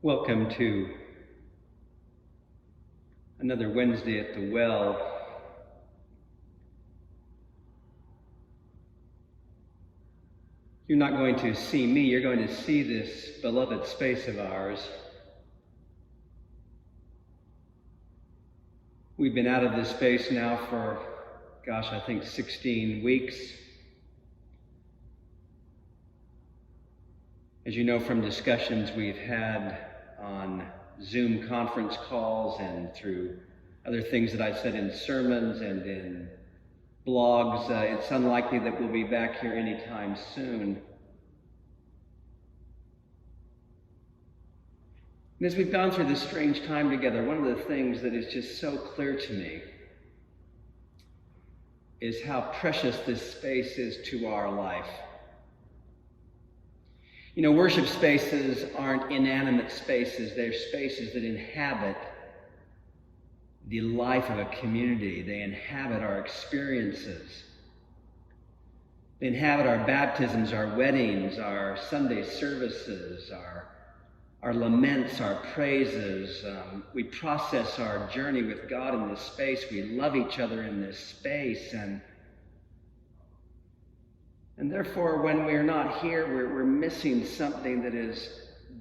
Welcome to another Wednesday at the Well. You're not going to see me, you're going to see this beloved space of ours. We've been out of this space now for, I think 16 weeks. As you know from discussions we've had on Zoom conference calls and through other things that I've said in sermons and in blogs, it's unlikely that we'll be back here anytime soon. And as we've gone through this strange time together, one of the things that is just so clear to me is how precious this space is to our life. You know, worship spaces aren't inanimate spaces. They're spaces that inhabit the life of a community. They inhabit our experiences. They inhabit our baptisms, our weddings, our Sunday services, our laments, our praises. We process our journey with God in this space. We love each other in this space. And therefore, when we're not here, we're missing something that is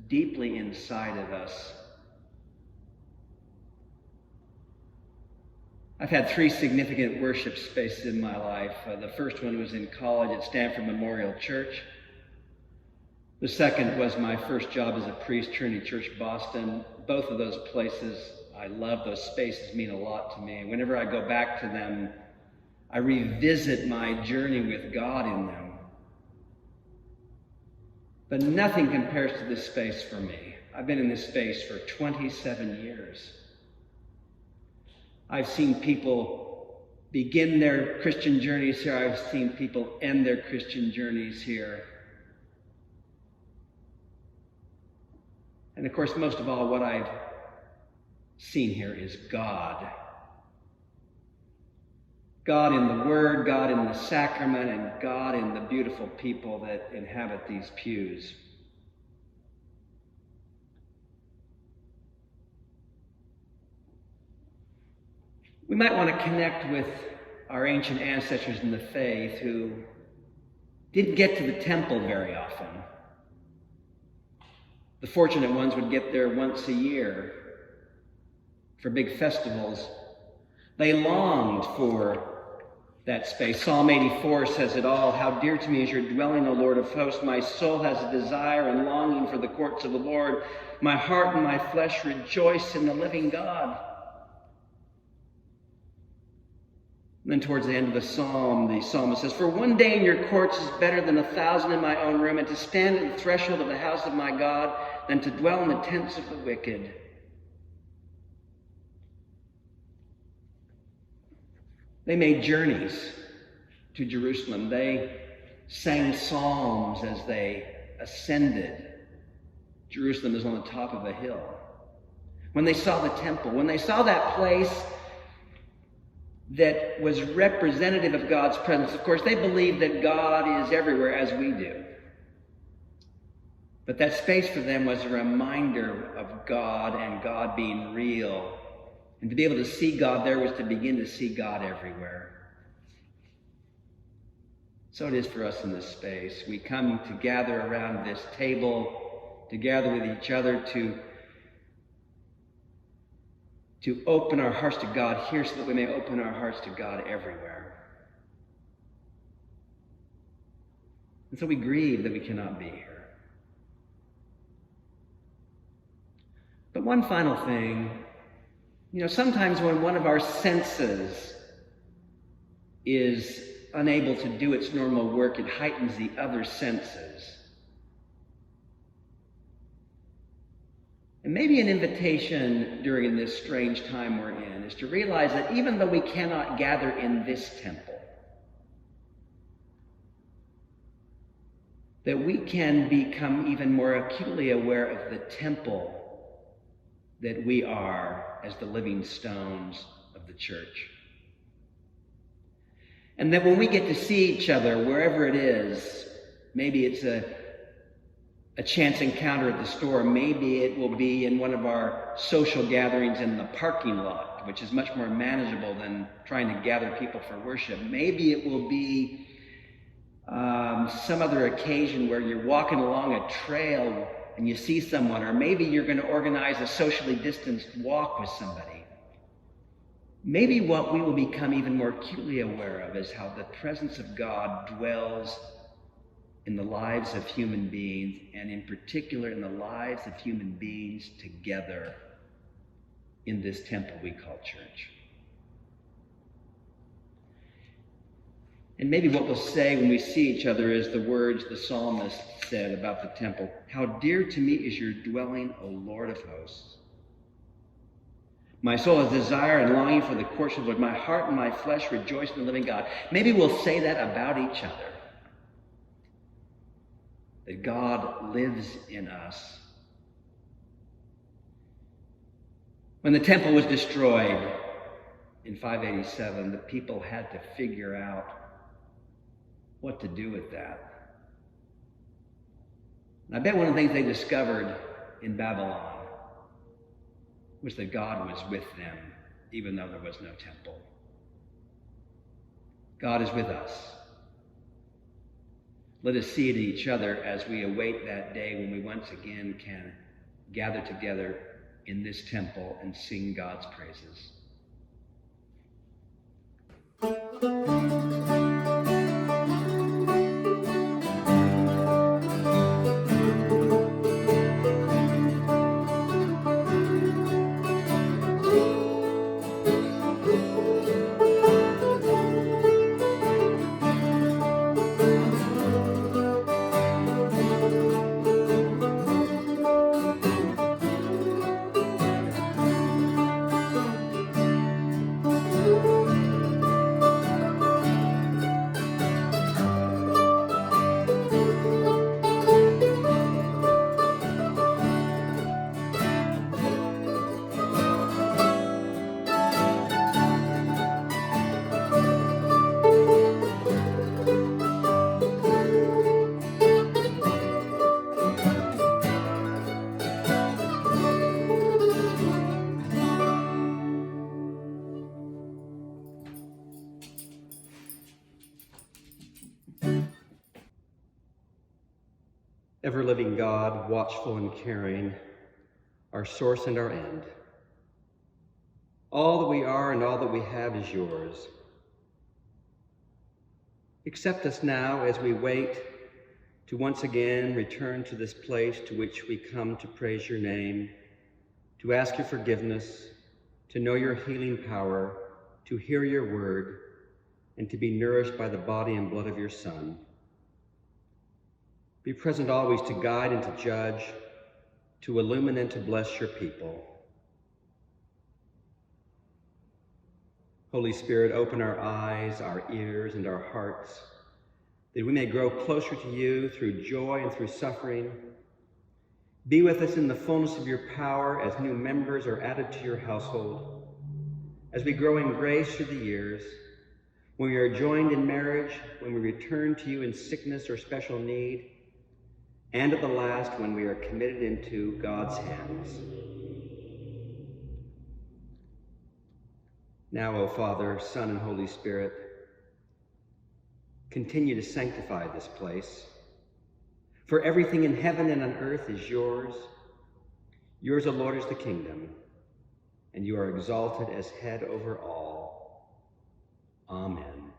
deeply inside of us. I've had 3 significant worship spaces in my life. The first one was in college at Stanford Memorial Church. The second was my first job as a priest, Trinity Church, Boston. Both of those places, I love. Those spaces mean a lot to me. Whenever I go back to them, I revisit my journey with God in them. But nothing compares to this space for me. I've been in this space for 27 years. I've seen people begin their Christian journeys here. I've seen people end their Christian journeys here. And of course, most of all, what I've seen here is God. God in the Word, God in the sacrament, and God in the beautiful people that inhabit these pews. We might want to connect with our ancient ancestors in the faith who didn't get to the temple very often. The fortunate ones would get there once a year for big festivals. They longed for that space. Psalm 84 says it all. How dear to me is your dwelling, O Lord of hosts. My soul has a desire and longing for the courts of the Lord. My heart and my flesh rejoice in the living God. And then towards the end of the psalmist says, for one day in your courts is better than 1,000 in my own room, and to stand at the threshold of the house of my God than to dwell in the tents of the wicked. They made journeys to Jerusalem. They sang psalms as they ascended. Jerusalem is on the top of a hill. When they saw the temple, when they saw that place that was representative of God's presence, of course, they believed that God is everywhere as we do. But that space for them was a reminder of God and God being real. And to be able to see God there was to begin to see God everywhere. So it is for us in this space. We come to gather around this table, to gather with each other, to open our hearts to God here so that we may open our hearts to God everywhere. And so we grieve that we cannot be here. But one final thing. You know, sometimes when one of our senses is unable to do its normal work, it heightens the other senses. And maybe an invitation during this strange time we're in is to realize that even though we cannot gather in this temple, that we can become even more acutely aware of the temple that we are as the living stones of the church. And that when we get to see each other, wherever it is, maybe it's a a chance encounter at the store. Maybe it will be in one of our social gatherings in the parking lot, which is much more manageable than trying to gather people for worship. Maybe it will be some other occasion where you're walking along a trail and you see someone, or maybe you're going to organize a socially distanced walk with somebody. Maybe what we will become even more acutely aware of is how the presence of God dwells in the lives of human beings, and in particular in the lives of human beings together in this temple we call church. And maybe what we'll say when we see each other is the words the psalmist said about the temple. How dear to me is your dwelling, O Lord of hosts. My soul has desire and longing for the courts of the Lord. My heart and my flesh rejoice in the living God. Maybe we'll say that about each other. That God lives in us. When the temple was destroyed in 587, the people had to figure out what to do with that. And I bet one of the things they discovered in Babylon was that God was with them, even though there was no temple. God is with us. Let us see it in each other as we await that day when we once again can gather together in this temple and sing God's praises. Ever-living God, watchful and caring, our source and our end. All that we are and all that we have is yours. Accept us now as we wait to once again return to this place to which we come to praise your name, to ask your forgiveness, to know your healing power, to hear your word, and to be nourished by the body and blood of your Son. Be present always to guide and to judge, to illumine and to bless your people. Holy Spirit, open our eyes, our ears, and our hearts, that we may grow closer to you through joy and through suffering. Be with us in the fullness of your power as new members are added to your household, as we grow in grace through the years, when we are joined in marriage, when we return to you in sickness or special need, and at the last, when we are committed into God's hands. Now, O Father, Son, and Holy Spirit, continue to sanctify this place. For everything in heaven and on earth is yours. Yours, O Lord, is the kingdom, and you are exalted as head over all. Amen.